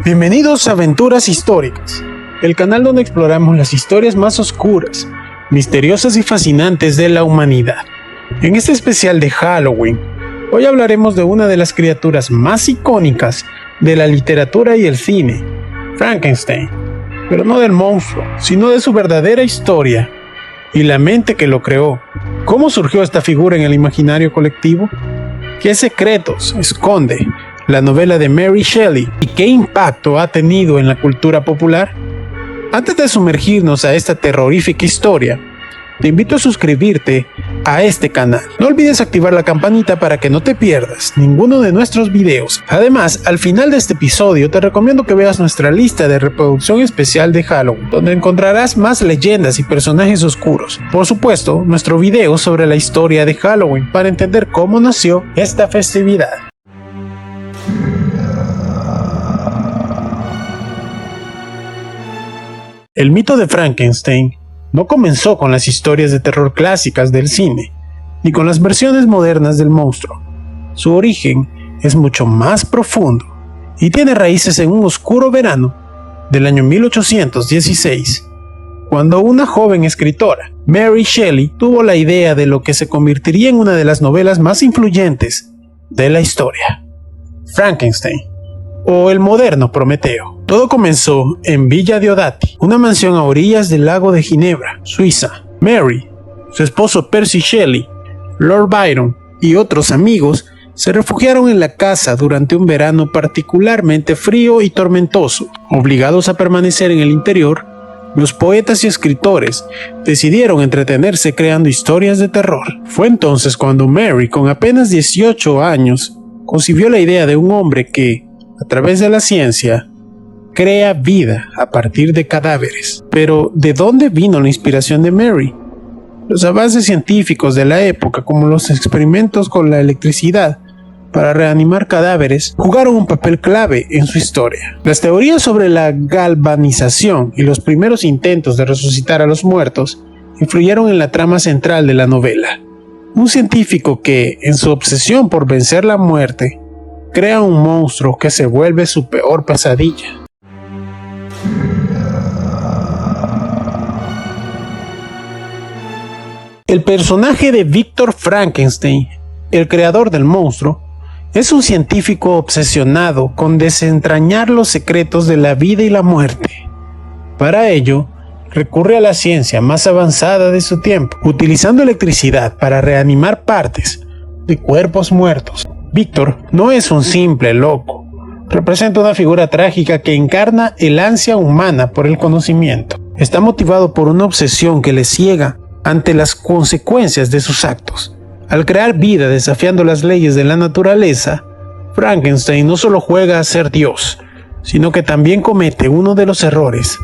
Bienvenidos a Aventuras Históricas, el canal donde exploramos las historias más oscuras, misteriosas y fascinantes de la humanidad. En este especial de Halloween, hoy hablaremos de una de las criaturas más icónicas de la literatura y el cine, Frankenstein, pero no del monstruo, sino de su verdadera historia y la mente que lo creó. ¿Cómo surgió esta figura en el imaginario colectivo? ¿Qué secretos esconde la novela de Mary Shelley y qué impacto ha tenido en la cultura popular? Antes de sumergirnos a esta terrorífica historia, te invito a suscribirte a este canal. No olvides activar la campanita para que no te pierdas ninguno de nuestros videos. Además, al final de este episodio te recomiendo que veas nuestra lista de reproducción especial de Halloween, donde encontrarás más leyendas y personajes oscuros. Por supuesto, nuestro video sobre la historia de Halloween para entender cómo nació esta festividad. El mito de Frankenstein no comenzó con las historias de terror clásicas del cine, ni con las versiones modernas del monstruo. Su origen es mucho más profundo y tiene raíces en un oscuro verano del año 1816, cuando una joven escritora, Mary Shelley, tuvo la idea de lo que se convertiría en una de las novelas más influyentes de la historia, Frankenstein, o el moderno Prometeo. Todo comenzó en Villa Diodati, una mansión a orillas del lago de Ginebra, Suiza. Mary, su esposo Percy Shelley, Lord Byron y otros amigos se refugiaron en la casa durante un verano particularmente frío y tormentoso. Obligados a permanecer en el interior, los poetas y escritores decidieron entretenerse creando historias de terror. Fue entonces cuando Mary, con apenas 18 años, concibió la idea de un hombre que, a través de la ciencia, crea vida a partir de cadáveres. Pero, ¿de dónde vino la inspiración de Mary? Los avances científicos de la época, como los experimentos con la electricidad para reanimar cadáveres, jugaron un papel clave en su historia. Las teorías sobre la galvanización y los primeros intentos de resucitar a los muertos influyeron en la trama central de la novela. Un científico que, en su obsesión por vencer la muerte, crea un monstruo que se vuelve su peor pesadilla. El personaje de Víctor Frankenstein, el creador del monstruo, es un científico obsesionado con desentrañar los secretos de la vida y la muerte. Para ello, recurre a la ciencia más avanzada de su tiempo, utilizando electricidad para reanimar partes de cuerpos muertos. Víctor no es un simple loco, representa una figura trágica que encarna el ansia humana por el conocimiento. Está motivado por una obsesión que le ciega ante las consecuencias de sus actos. Al crear vida desafiando las leyes de la naturaleza, Frankenstein no solo juega a ser Dios, sino que también comete uno de los errores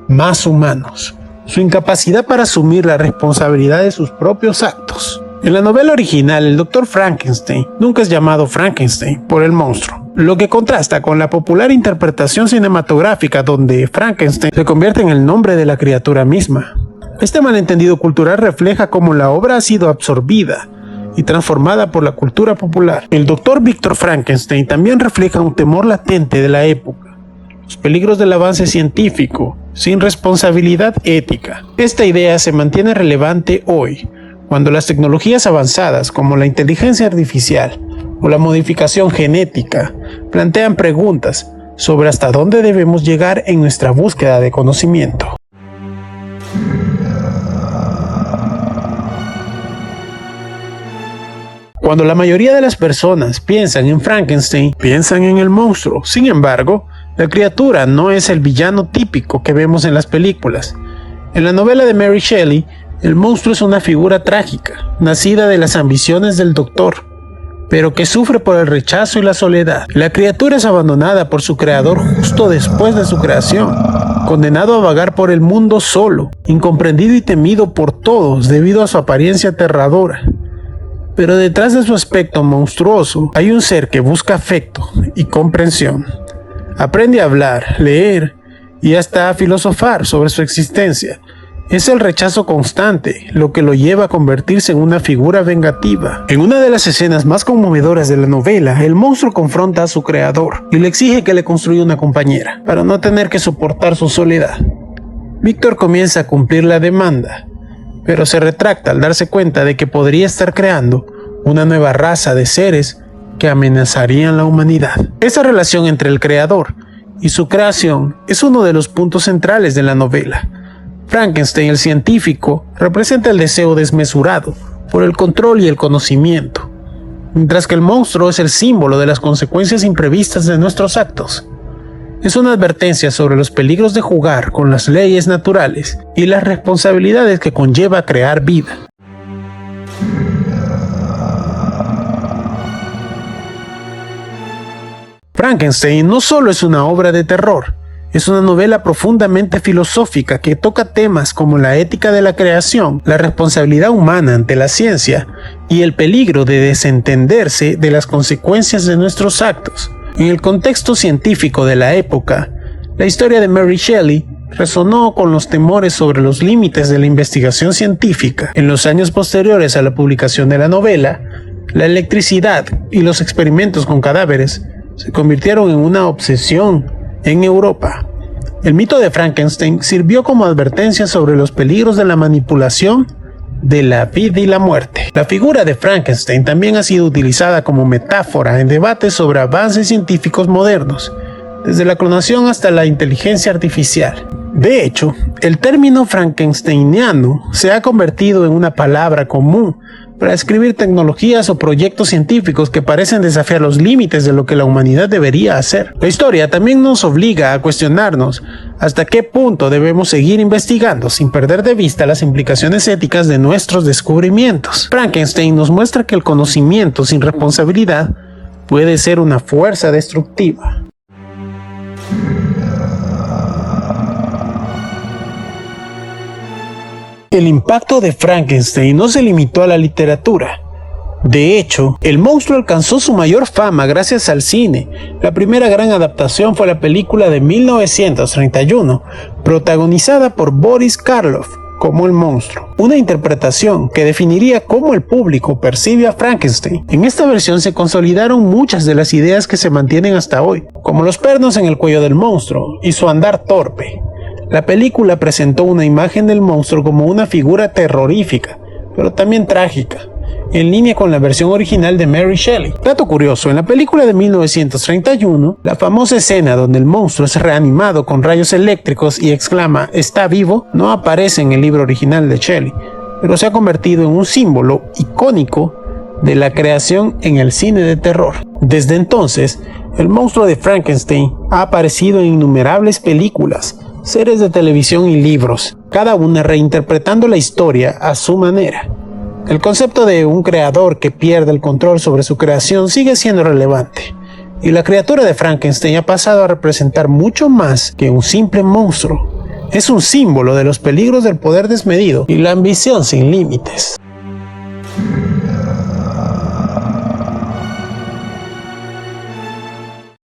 más humanos: su incapacidad para asumir la responsabilidad de sus propios actos. En la novela original, el Dr. Frankenstein nunca es llamado Frankenstein por el monstruo, lo que contrasta con la popular interpretación cinematográfica donde Frankenstein se convierte en el nombre de la criatura misma. Este malentendido cultural refleja cómo la obra ha sido absorbida y transformada por la cultura popular. El Dr. Víctor Frankenstein también refleja un temor latente de la época, los peligros del avance científico sin responsabilidad ética. Esta idea se mantiene relevante hoy, cuando las tecnologías avanzadas como la inteligencia artificial o la modificación genética plantean preguntas sobre hasta dónde debemos llegar en nuestra búsqueda de conocimiento. Cuando la mayoría de las personas piensan en Frankenstein, piensan en el monstruo. Sin embargo, la criatura no es el villano típico que vemos en las películas. En la novela de Mary Shelley, el monstruo es una figura trágica, nacida de las ambiciones del doctor, pero que sufre por el rechazo y la soledad. La criatura es abandonada por su creador justo después de su creación, condenado a vagar por el mundo solo, incomprendido y temido por todos debido a su apariencia aterradora. Pero detrás de su aspecto monstruoso hay un ser que busca afecto y comprensión. Aprende a hablar, leer y hasta a filosofar sobre su existencia. Es el rechazo constante lo que lo lleva a convertirse en una figura vengativa. En una de las escenas más conmovedoras de la novela, el monstruo confronta a su creador y le exige que le construya una compañera, para no tener que soportar su soledad. Víctor comienza a cumplir la demanda, pero se retracta al darse cuenta de que podría estar creando una nueva raza de seres que amenazarían la humanidad. Esa relación entre el creador y su creación es uno de los puntos centrales de la novela. Frankenstein, el científico, representa el deseo desmesurado por el control y el conocimiento, mientras que el monstruo es el símbolo de las consecuencias imprevistas de nuestros actos. Es una advertencia sobre los peligros de jugar con las leyes naturales y las responsabilidades que conlleva crear vida. Frankenstein no solo es una obra de terror, es una novela profundamente filosófica que toca temas como la ética de la creación, la responsabilidad humana ante la ciencia y el peligro de desentenderse de las consecuencias de nuestros actos. En el contexto científico de la época, la historia de Mary Shelley resonó con los temores sobre los límites de la investigación científica. En los años posteriores a la publicación de la novela, la electricidad y los experimentos con cadáveres se convirtieron en una obsesión en Europa. El mito de Frankenstein sirvió como advertencia sobre los peligros de la manipulación de la vida y la muerte. La figura de Frankenstein también ha sido utilizada como metáfora en debates sobre avances científicos modernos, desde la clonación hasta la inteligencia artificial. De hecho, el término frankensteiniano se ha convertido en una palabra común para describir tecnologías o proyectos científicos que parecen desafiar los límites de lo que la humanidad debería hacer. La historia también nos obliga a cuestionarnos hasta qué punto debemos seguir investigando sin perder de vista las implicaciones éticas de nuestros descubrimientos. Frankenstein nos muestra que el conocimiento sin responsabilidad puede ser una fuerza destructiva. El impacto de Frankenstein no se limitó a la literatura. De hecho, el monstruo alcanzó su mayor fama gracias al cine. La primera gran adaptación fue la película de 1931, protagonizada por Boris Karloff como el monstruo, una interpretación que definiría cómo el público percibe a Frankenstein. En esta versión se consolidaron muchas de las ideas que se mantienen hasta hoy, como los pernos en el cuello del monstruo y su andar torpe. La película presentó una imagen del monstruo como una figura terrorífica, pero también trágica, en línea con la versión original de Mary Shelley. Dato curioso, en la película de 1931, la famosa escena donde el monstruo es reanimado con rayos eléctricos y exclama "¡Está vivo!" no aparece en el libro original de Shelley, pero se ha convertido en un símbolo icónico de la creación en el cine de terror. Desde entonces, el monstruo de Frankenstein ha aparecido en innumerables películas, series de televisión y libros, cada una reinterpretando la historia a su manera. El concepto de un creador que pierde el control sobre su creación sigue siendo relevante, y la criatura de Frankenstein ha pasado a representar mucho más que un simple monstruo. Es un símbolo de los peligros del poder desmedido y la ambición sin límites.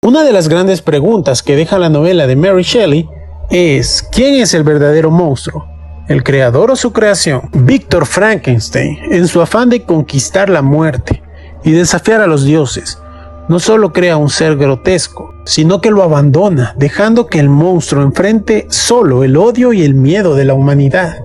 Una de las grandes preguntas que deja la novela de Mary Shelley es: ¿quién es el verdadero monstruo? ¿El creador o su creación? Víctor Frankenstein, en su afán de conquistar la muerte y desafiar a los dioses, no solo crea un ser grotesco, sino que lo abandona, dejando que el monstruo enfrente solo el odio y el miedo de la humanidad.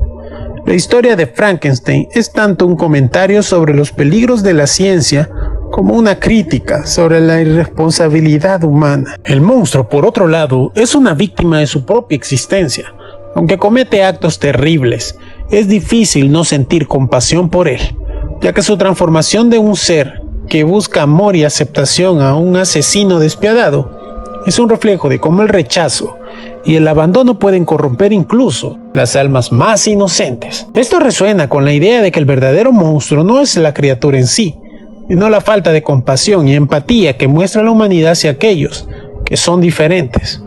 La historia de Frankenstein es tanto un comentario sobre los peligros de la ciencia como una crítica sobre la irresponsabilidad humana. El monstruo, por otro lado, es una víctima de su propia existencia. Aunque comete actos terribles, es difícil no sentir compasión por él, ya que su transformación de un ser que busca amor y aceptación a un asesino despiadado es un reflejo de cómo el rechazo y el abandono pueden corromper incluso las almas más inocentes. Esto resuena con la idea de que el verdadero monstruo no es la criatura en sí, sino la falta de compasión y empatía que muestra la humanidad hacia aquellos que son diferentes.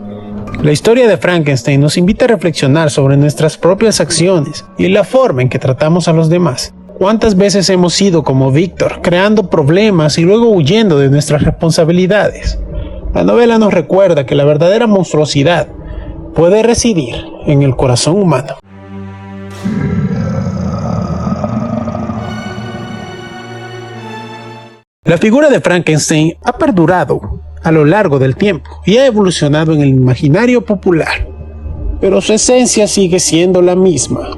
La historia de Frankenstein nos invita a reflexionar sobre nuestras propias acciones y la forma en que tratamos a los demás. ¿Cuántas veces hemos sido como Víctor, creando problemas y luego huyendo de nuestras responsabilidades? La novela nos recuerda que la verdadera monstruosidad puede residir en el corazón humano. La figura de Frankenstein ha perdurado a lo largo del tiempo y ha evolucionado en el imaginario popular, pero su esencia sigue siendo la misma.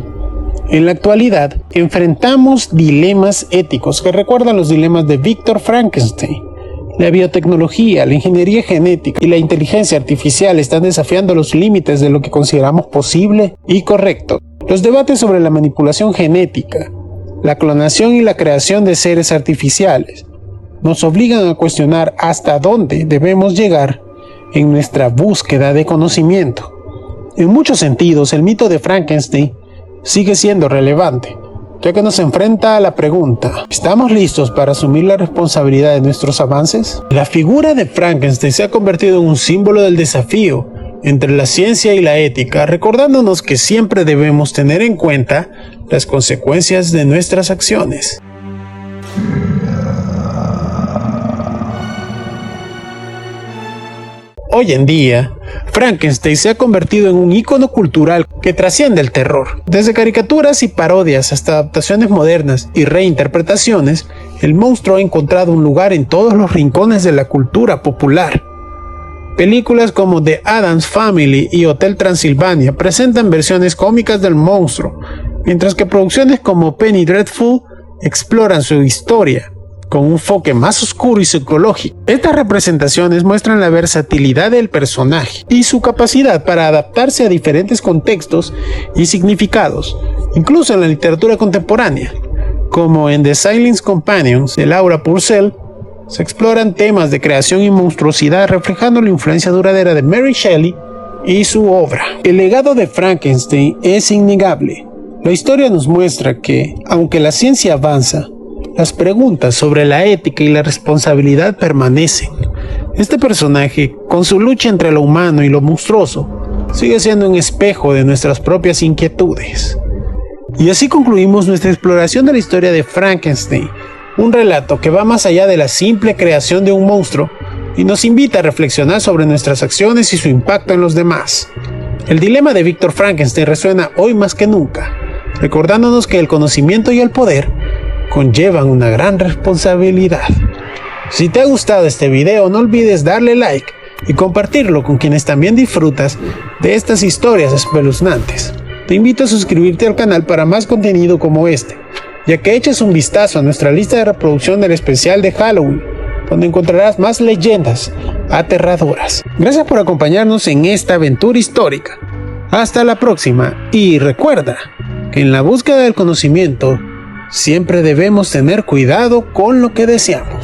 En la actualidad, enfrentamos dilemas éticos que recuerdan los dilemas de Víctor Frankenstein. La biotecnología, la ingeniería genética y la inteligencia artificial están desafiando los límites de lo que consideramos posible y correcto. Los debates sobre la manipulación genética, la clonación y la creación de seres artificiales nos obligan a cuestionar hasta dónde debemos llegar en nuestra búsqueda de conocimiento. En muchos sentidos, el mito de Frankenstein sigue siendo relevante, ya que nos enfrenta a la pregunta: ¿estamos listos para asumir la responsabilidad de nuestros avances? La figura de Frankenstein se ha convertido en un símbolo del desafío entre la ciencia y la ética, recordándonos que siempre debemos tener en cuenta las consecuencias de nuestras acciones. Hoy en día, Frankenstein se ha convertido en un ícono cultural que trasciende el terror. Desde caricaturas y parodias hasta adaptaciones modernas y reinterpretaciones, el monstruo ha encontrado un lugar en todos los rincones de la cultura popular. Películas como The Addams Family y Hotel Transilvania presentan versiones cómicas del monstruo, mientras que producciones como Penny Dreadful exploran su historia con un enfoque más oscuro y psicológico. Estas representaciones muestran la versatilidad del personaje y su capacidad para adaptarse a diferentes contextos y significados, incluso en la literatura contemporánea, como en The Silent Companions de Laura Purcell. Se exploran temas de creación y monstruosidad, reflejando la influencia duradera de Mary Shelley y su obra. El legado de Frankenstein es innegable. La historia nos muestra que, aunque la ciencia avanza, las preguntas sobre la ética y la responsabilidad permanecen. Este personaje, con su lucha entre lo humano y lo monstruoso, sigue siendo un espejo de nuestras propias inquietudes. Y así concluimos nuestra exploración de la historia de Frankenstein, un relato que va más allá de la simple creación de un monstruo y nos invita a reflexionar sobre nuestras acciones y su impacto en los demás. El dilema de Víctor Frankenstein resuena hoy más que nunca, recordándonos que el conocimiento y el poder conllevan una gran responsabilidad. Si te ha gustado este video, no olvides darle like y compartirlo con quienes también disfrutas de estas historias espeluznantes. Te invito a suscribirte al canal para más contenido como este, ya que eches un vistazo a nuestra lista de reproducción del especial de Halloween, donde encontrarás más leyendas aterradoras. Gracias por acompañarnos en esta aventura histórica. Hasta la próxima, y recuerda que en la búsqueda del conocimiento siempre debemos tener cuidado con lo que deseamos.